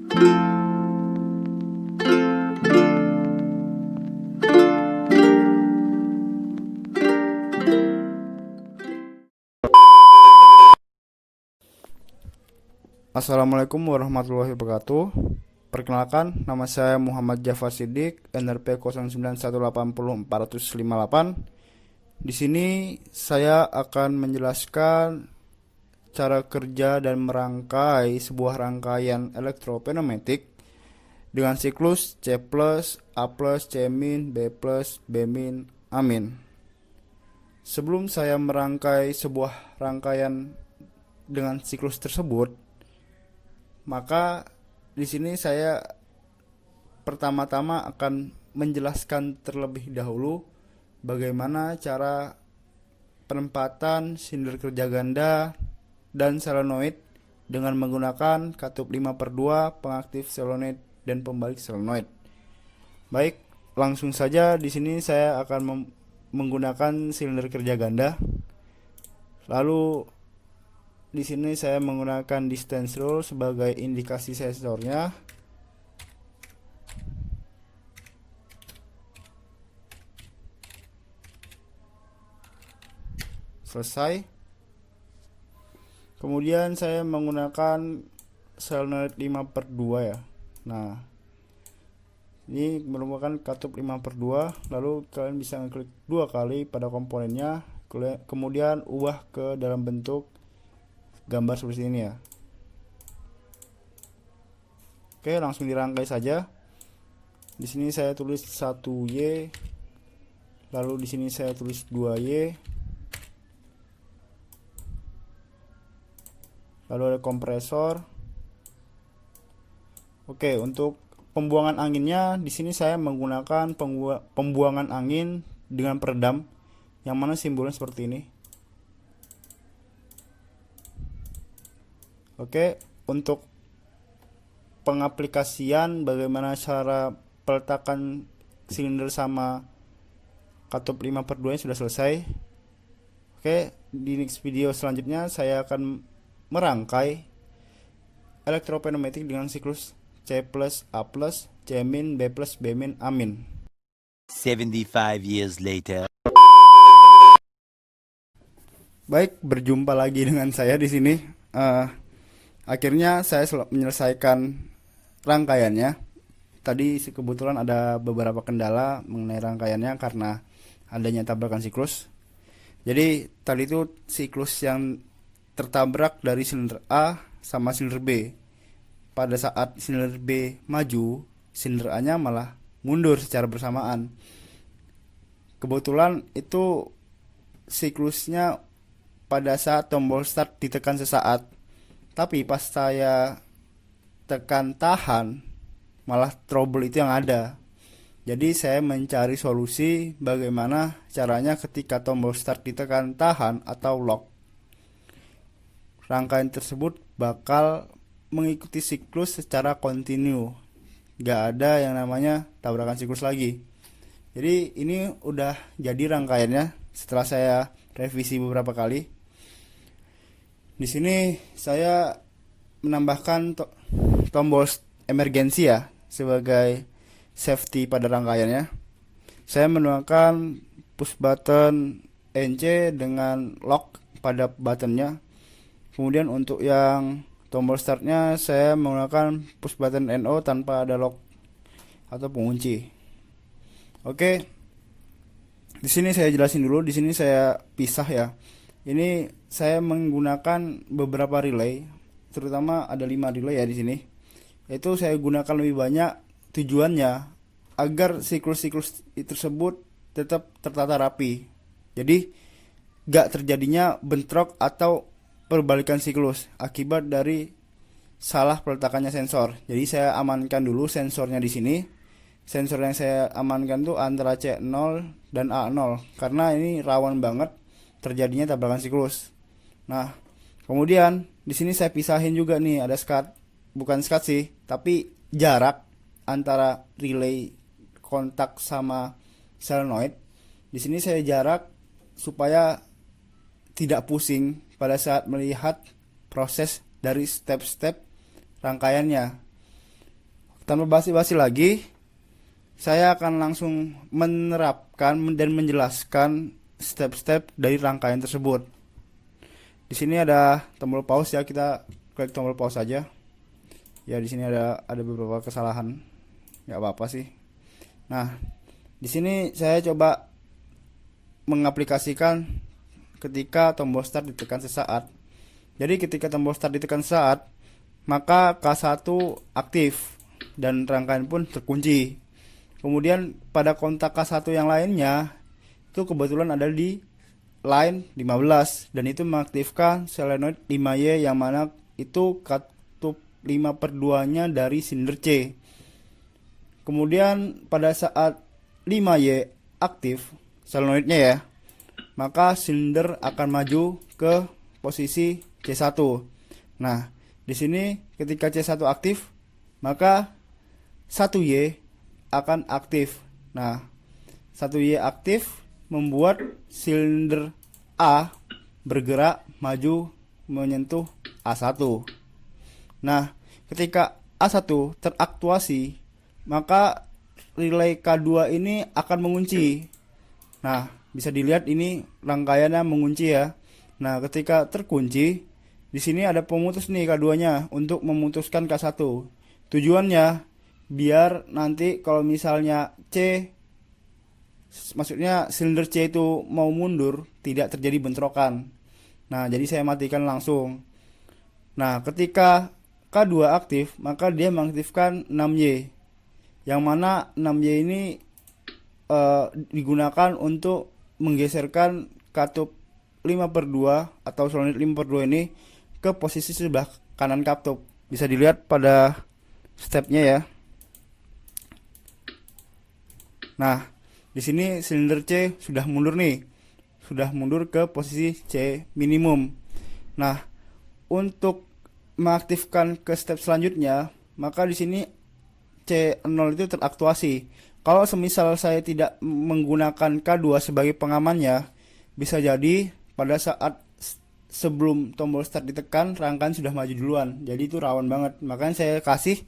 Assalamualaikum warahmatullahi wabarakatuh. Perkenalkan, nama saya Muhammad Jafar Siddiq, NRP 09180458. Di sini saya akan menjelaskan cara kerja dan merangkai sebuah rangkaian elektropneumatik dengan siklus C+, A+, C-, B+, B-, A-. Sebelum saya merangkai sebuah rangkaian dengan siklus tersebut, maka di sini saya pertama-tama akan menjelaskan terlebih dahulu bagaimana cara penempatan silinder kerja ganda dan solenoid dengan menggunakan katup 5/2, pengaktif solenoid dan pembalik solenoid. Baik, langsung saja di sini saya akan menggunakan silinder kerja ganda. Lalu di sini saya menggunakan distance rule sebagai indikasi sensornya. Selesai. Kemudian saya menggunakan solenoid 5/2 ya. Nah, ini merupakan katup 5/2. Lalu kalian bisa ngeklik 2 kali pada komponennya, kemudian ubah ke dalam bentuk gambar seperti ini ya. Oke, langsung dirangkai saja. Di sini saya tulis 1Y, lalu di sini saya tulis 2Y, lalu ada kompresor. Oke, untuk pembuangan anginnya di sini saya menggunakan pembuangan angin dengan peredam, yang mana simbolnya seperti ini. Oke, untuk pengaplikasian bagaimana cara peletakan silinder sama katup 5/2 sudah selesai. Oke, di next video selanjutnya saya akan merangkai elektropneumatik dengan siklus C+, A+, C-, B+, B-, A-. 75 years later. Baik, berjumpa lagi dengan saya di sini. Akhirnya saya menyelesaikan rangkaiannya. Tadi kebetulan ada beberapa kendala mengenai rangkaiannya karena adanya tabrakan siklus. Jadi tadi itu siklus yang tertabrak dari silinder A sama silinder B. Pada saat silinder B maju, silinder A-nya malah mundur secara bersamaan. Kebetulan itu siklusnya pada saat tombol start ditekan sesaat. Tapi pas saya tekan tahan, malah trouble itu yang ada. Jadi saya mencari solusi bagaimana caranya ketika tombol start ditekan tahan atau lock, rangkaian tersebut bakal mengikuti siklus secara kontinu. Gak ada yang namanya tabrakan siklus lagi. Jadi ini udah jadi rangkaiannya setelah saya revisi beberapa kali. Di sini saya menambahkan tombol emergensi ya sebagai safety pada rangkaiannya. Saya menggunakan push button NC dengan lock pada buttonnya. Kemudian untuk yang tombol startnya saya menggunakan push button NO tanpa ada lock atau pengunci. Oke. Di sini saya jelasin dulu. Di sini saya pisah ya. Ini saya menggunakan beberapa relay, terutama ada 5 relay ya di sini. Itu saya gunakan lebih banyak tujuannya agar siklus-siklus tersebut tetap tertata rapi. Jadi gak terjadinya bentrok atau perbalikan siklus akibat dari salah peletakannya sensor. Jadi saya amankan dulu sensornya di sini. Sensor yang saya amankan tuh antara C0 dan A0 karena ini rawan banget terjadinya tabrakan siklus. Nah, kemudian di sini saya pisahin juga nih, ada skat, bukan skat sih, tapi jarak antara relay kontak sama solenoid. Di sini saya jarak supaya tidak pusing pada saat melihat proses dari step-step rangkaiannya. tanpa basi-basi lagi, saya akan langsung menerapkan dan menjelaskan step-step dari rangkaian tersebut. Di sini ada tombol pause ya, kita klik tombol pause saja. Ya di sini ada beberapa kesalahan, nggak apa-apa sih. Nah, di sini saya coba mengaplikasikan ketika tombol start ditekan sesaat. Jadi ketika tombol start ditekan sesaat, maka K1 aktif dan rangkaian pun terkunci. Kemudian pada kontak K1 yang lainnya itu kebetulan ada di line 15 dan itu mengaktifkan solenoid 5Y yang mana itu katup 5/2 nya dari silinder C. Kemudian pada saat 5Y aktif solenoidnya ya, maka silinder akan maju ke posisi C1. Nah, di sini ketika C1 aktif, maka 1Y akan aktif. Nah, 1Y aktif membuat silinder A bergerak maju menyentuh A1. Nah, ketika A1 teraktuasi, maka relay K2 ini akan mengunci. Nah, bisa dilihat ini rangkaiannya mengunci ya. Nah, ketika terkunci, di sini ada pemutus nih K2-nya untuk memutuskan K1. Tujuannya biar nanti kalau misalnya maksudnya silinder C itu mau mundur, tidak terjadi bentrokan. Nah, jadi saya matikan langsung. Nah, ketika K2 aktif, maka dia mengaktifkan 6Y. Yang mana 6Y ini digunakan untuk menggeserkan katup 5/2 atau solenoid 5/2 ini ke posisi sebelah kanan katup. Bisa dilihat pada stepnya ya. Nah, di sini silinder C sudah mundur nih. Sudah mundur ke posisi C minimum. Nah, untuk mengaktifkan ke step selanjutnya, maka di sini C0 itu teraktuasi. Kalau semisal saya tidak menggunakan K2 sebagai pengamannya, bisa jadi pada saat sebelum tombol start ditekan, rangkaian sudah maju duluan. Jadi itu rawan banget. Makanya saya kasih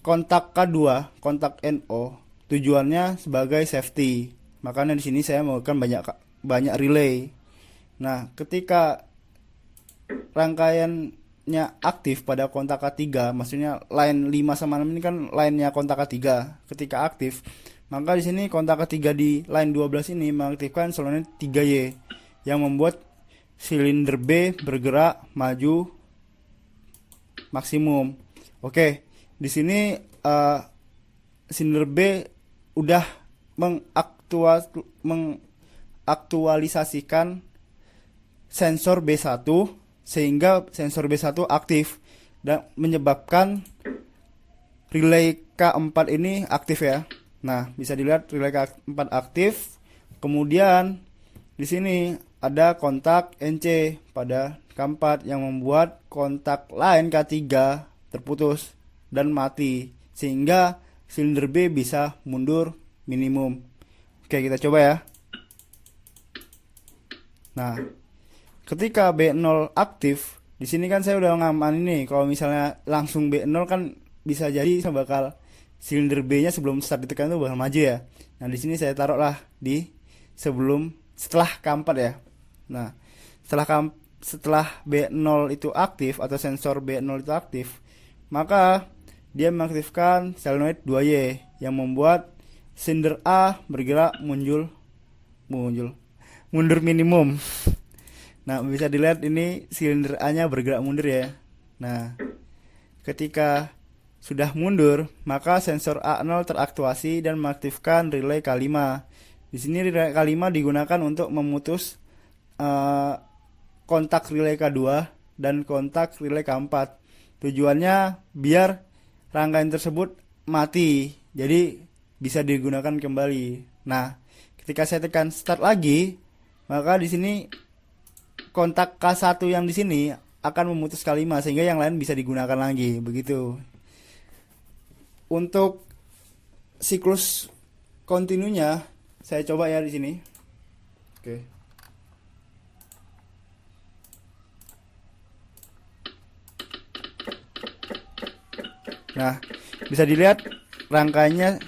kontak K2, kontak NO, tujuannya sebagai safety. Makanya di sini saya menggunakan banyak relay. Nah, ketika rangkaiannya aktif pada kontak K3, maksudnya line 5 sama 6 ini kan line-nya kontak K3. Ketika aktif, maka di sini kontak K3 di line 12 ini mengaktifkan solenoid 3Y yang membuat silinder B bergerak maju maksimum. Oke, di sini silinder B udah mengaktualisasikan sensor B1 sehingga sensor B1 aktif dan menyebabkan relay K4 ini aktif ya. Nah, bisa dilihat relay K4 aktif. Kemudian di sini ada kontak NC pada K4 yang membuat kontak line K3 terputus dan mati sehingga silinder B bisa mundur minimum. Oke, kita coba ya. Nah, ketika B0 aktif, di sini kan saya udah ngaman ini. Kalau misalnya langsung B0 kan bisa jadi bakal silinder B-nya sebelum start ditekan itu bakal maju ya. Nah, di sini saya taruhlah di setelah K4 ya. Nah, setelah B0 itu aktif atau sensor B0 itu aktif, maka dia mengaktifkan solenoid 2Y yang membuat silinder A bergerak mundur minimum. Nah, bisa dilihat ini silinder A-nya bergerak mundur ya. Nah, ketika sudah mundur, maka sensor A0 teraktuasi dan mengaktifkan relay K5. Di sini relay K5 digunakan untuk memutus kontak relay K2 dan kontak relay K4. Tujuannya biar rangkaian tersebut mati, jadi bisa digunakan kembali. Nah, ketika saya tekan start lagi, maka di sini kontak K1 yang di sini akan memutus K5 sehingga yang lain bisa digunakan lagi. Begitu. Untuk siklus kontinunya saya coba ya di sini. Oke. Nah, bisa dilihat rangkaiannya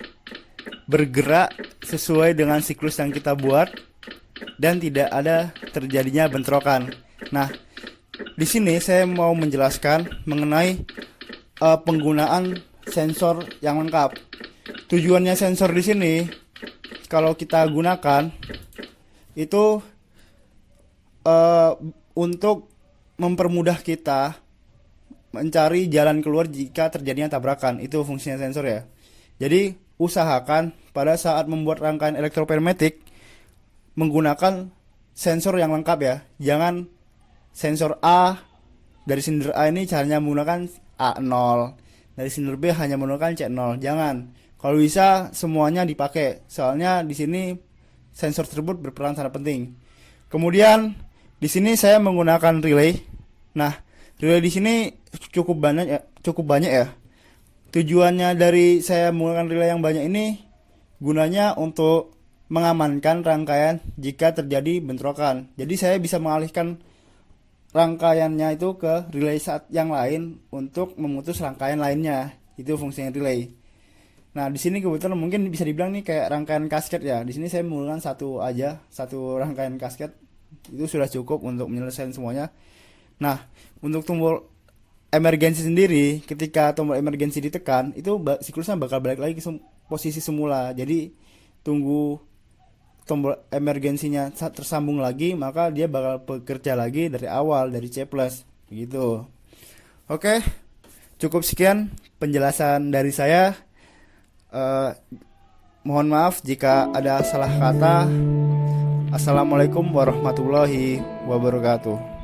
bergerak sesuai dengan siklus yang kita buat dan tidak ada terjadinya bentrokan. Nah, di sini saya mau menjelaskan mengenai penggunaan sensor yang lengkap. Tujuannya sensor di sini kalau kita gunakan itu untuk mempermudah kita mencari jalan keluar jika terjadinya tabrakan. Itu fungsinya sensor ya. Jadi usahakan pada saat membuat rangkaian elektropneumatik menggunakan sensor yang lengkap ya. Jangan sensor A, dari silinder A ini caranya menggunakan A0, dari silinder B hanya menggunakan C0. Jangan. Kalau bisa semuanya dipakai. Soalnya di sini sensor tersebut berperan sangat penting. Kemudian di sini saya menggunakan relay. Nah, relay di sini cukup banyak ya. Tujuannya dari saya menggunakan relay yang banyak ini gunanya untuk mengamankan rangkaian jika terjadi bentrokan. Jadi saya bisa mengalihkan rangkaiannya itu ke relay saat yang lain untuk memutus rangkaian lainnya. Itu fungsinya relay. Nah, di sini kebetulan mungkin bisa dibilang nih kayak rangkaian kasket ya. Di sini saya menggunakan satu rangkaian kasket. Itu sudah cukup untuk menyelesaikan semuanya. Nah, untuk tombol emergensi sendiri, ketika tombol emergensi ditekan, itu siklusnya bakal balik lagi ke posisi semula. Jadi tunggu tombol emergensinya tersambung lagi, maka dia bakal bekerja lagi dari awal, dari C+, begitu. Oke, cukup sekian penjelasan dari saya. Mohon maaf jika ada salah kata. Assalamualaikum warahmatullahi wabarakatuh.